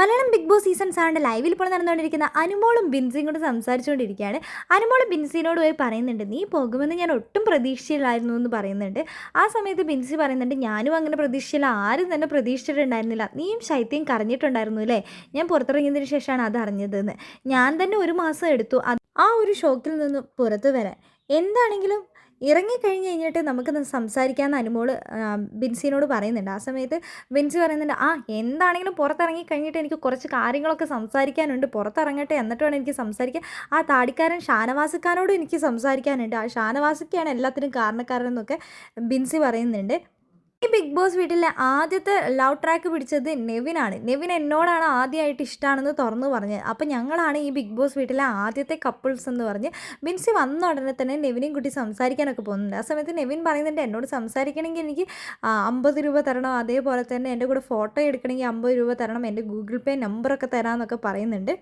Malayalam big boss season 7 ലൈവിൽ ഇപ്പോൾ നടന്നുകൊണ്ടിരിക്കുന്ന അനുമോളും ബിൻസിയും കൂടെ സംസാരിച്ചുകൊണ്ടിരിക്കുകയാണ്. അനുമോളും ബിൻസിനോട് പോയി പറയുന്നുണ്ട്, നീ പോകുമെന്ന് ഞാൻ ഒട്ടും പ്രതീക്ഷയിലായിരുന്നു എന്ന് പറയുന്നുണ്ട്. ആ സമയത്ത് ബിൻസി പറയുന്നുണ്ട്, ഞാനും അങ്ങനെ പ്രതീക്ഷയില്ല, ആരും തന്നെ പ്രതീക്ഷിച്ചിട്ടുണ്ടായിരുന്നില്ല, നീയും ശൈത്യം കരഞ്ഞിട്ടുണ്ടായിരുന്നു അല്ലേ, ഞാൻ പുറത്തിറങ്ങിയതിന് ശേഷമാണ് അത് അറിഞ്ഞതെന്ന്. ഞാൻ തന്നെ 1 മാസം എടുത്തു ആ ഒരു ഷോക്കിൽ നിന്ന് പുറത്തു വരാൻ. എന്താണെങ്കിലും ഇറങ്ങിക്കഴിഞ്ഞ് കഴിഞ്ഞിട്ട് നമുക്ക് സംസാരിക്കാമെന്ന് അനുമോള് ബിൻസിനോട് പറയുന്നുണ്ട്. ആ സമയത്ത് ബിൻസി പറയുന്നുണ്ട്, എന്താണെങ്കിലും പുറത്തിറങ്ങി കഴിഞ്ഞിട്ട് എനിക്ക് കുറച്ച് കാര്യങ്ങളൊക്കെ സംസാരിക്കാനുണ്ട്, പുറത്തിറങ്ങട്ടെ എന്നിട്ട് വേണം എനിക്ക് സംസാരിക്കാൻ. ആ താടിക്കാരൻ ഷാനവാസിക്കാനോടും എനിക്ക് സംസാരിക്കാനുണ്ട്, ആ ഷാനവാസിക്കാണ് എല്ലാത്തിനും കാരണക്കാരനെന്നൊക്കെ ബിൻസി പറയുന്നുണ്ട്. ഈ ബിഗ് ബോസ് വീട്ടിലെ ആദ്യത്തെ ലവ് ട്രാക്ക് പിടിച്ചത് നെവിനാണ്. നെവിൻ എന്നോടാണ് ആദ്യമായിട്ട് ഇഷ്ടമാണെന്ന് തുറന്നു പറഞ്ഞത്. അപ്പോൾ ഞങ്ങളാണ് ഈ ബിഗ് ബോസ് വീട്ടിലെ ആദ്യത്തെ കപ്പിൾസ് എന്ന് പറഞ്ഞ് ബിൻസി വന്ന ഉടനെ തന്നെ നെവിനെയും കൂട്ടി സംസാരിക്കാനൊക്കെ പോകുന്നുണ്ട്. ആ സമയത്ത് നെവിൻ പറയുന്നുണ്ട്, എന്നോട് സംസാരിക്കണമെങ്കിൽ എനിക്ക് 50 രൂപ തരണം, അതേപോലെ തന്നെ എൻ്റെ കൂടെ ഫോട്ടോ എടുക്കണമെങ്കിൽ 50 രൂപ തരണം, എൻ്റെ ഗൂഗിൾ പേ നമ്പറൊക്കെ തരാമെന്നൊക്കെ പറയുന്നുണ്ട്.